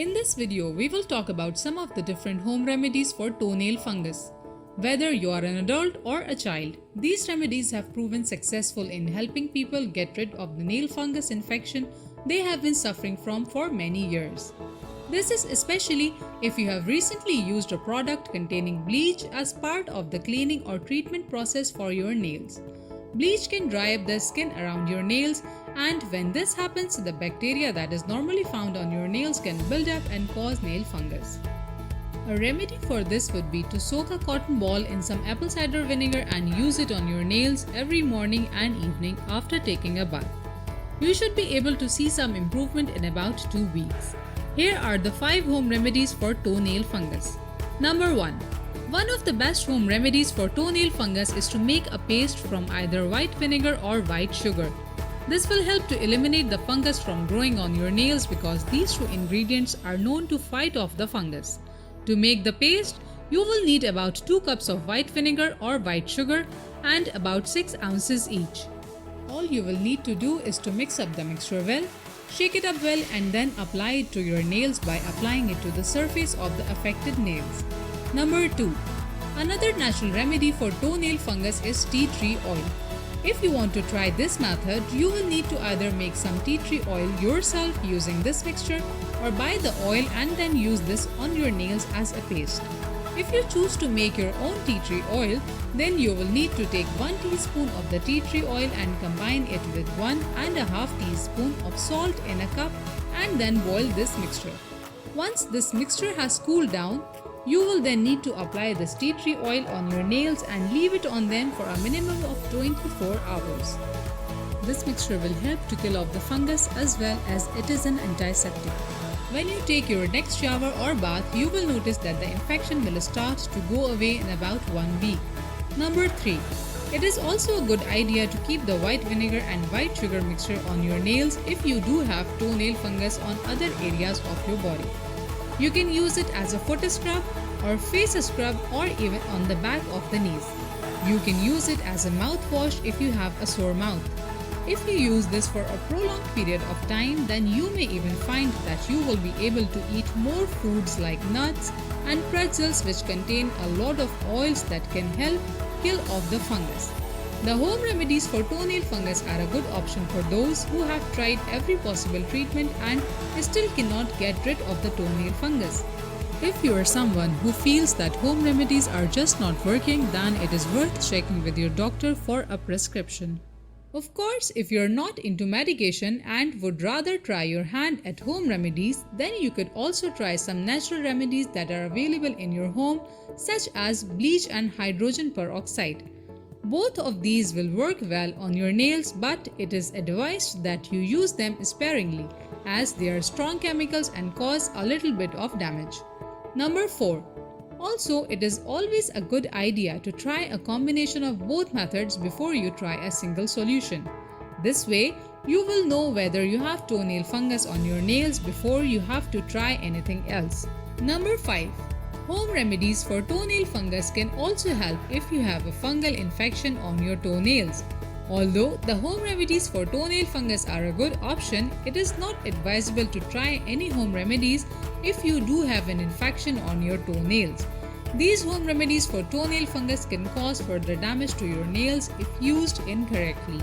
In this video, we will talk about some of the different home remedies for toenail fungus. Whether you are an adult or a child, these remedies have proven successful in helping people get rid of the nail fungus infection they have been suffering from for many years. This is especially if you have recently used a product containing bleach as part of the cleaning or treatment process for your nails. Bleach can dry up the skin around your nails, and when this happens, the bacteria that is normally found on your nails can build up and cause nail fungus. A remedy for this would be to soak a cotton ball in some apple cider vinegar and use it on your nails every morning and evening after taking a bath. You should be able to see some improvement in about 2 weeks. Here are the 5 home remedies for toenail fungus. Number 1. One of the best home remedies for toenail fungus is to make a paste from either white vinegar or white sugar. This will help to eliminate the fungus from growing on your nails because these two ingredients are known to fight off the fungus. To make the paste, you will need about 2 cups of white vinegar or white sugar and about 6 ounces each. All you will need to do is to mix up the mixture well, shake it up well, and then apply it to your nails by applying it to the surface of the affected nails. Number 2. Another natural remedy for toenail fungus is tea tree oil. If you want to try this method, you will need to either make some tea tree oil yourself using this mixture or buy the oil and then use this on your nails as a paste. If you choose to make your own tea tree oil, then you will need to take 1 teaspoon of the tea tree oil and combine it with 1.5 teaspoon of salt in a cup and then boil this mixture. Once this mixture has cooled down, you will then need to apply this tea tree oil on your nails and leave it on them for a minimum of 24 hours. This mixture will help to kill off the fungus as well as it is an antiseptic. When you take your next shower or bath, you will notice that the infection will start to go away in about 1 week. Number 3. It is also a good idea to keep the white vinegar and white sugar mixture on your nails if you do have toenail fungus on other areas of your body. You can use it as a foot scrub or face scrub or even on the back of the knees. You can use it as a mouthwash if you have a sore mouth. If you use this for a prolonged period of time, then you may even find that you will be able to eat more foods like nuts and pretzels, which contain a lot of oils that can help kill off the fungus. The home remedies for toenail fungus are a good option for those who have tried every possible treatment and still cannot get rid of the toenail fungus. If you are someone who feels that home remedies are just not working, then it is worth checking with your doctor for a prescription. Of course, if you are not into medication and would rather try your hand at home remedies, then you could also try some natural remedies that are available in your home, such as bleach and hydrogen peroxide. Both of these will work well on your nails, but it is advised that you use them sparingly as they are strong chemicals and cause a little bit of damage. Number 4. Also, it is always a good idea to try a combination of both methods before you try a single solution. This way, you will know whether you have toenail fungus on your nails before you have to try anything else. Number 5. Home remedies for toenail fungus can also help if you have a fungal infection on your toenails. Although the home remedies for toenail fungus are a good option, it is not advisable to try any home remedies if you do have an infection on your toenails. These home remedies for toenail fungus can cause further damage to your nails if used incorrectly.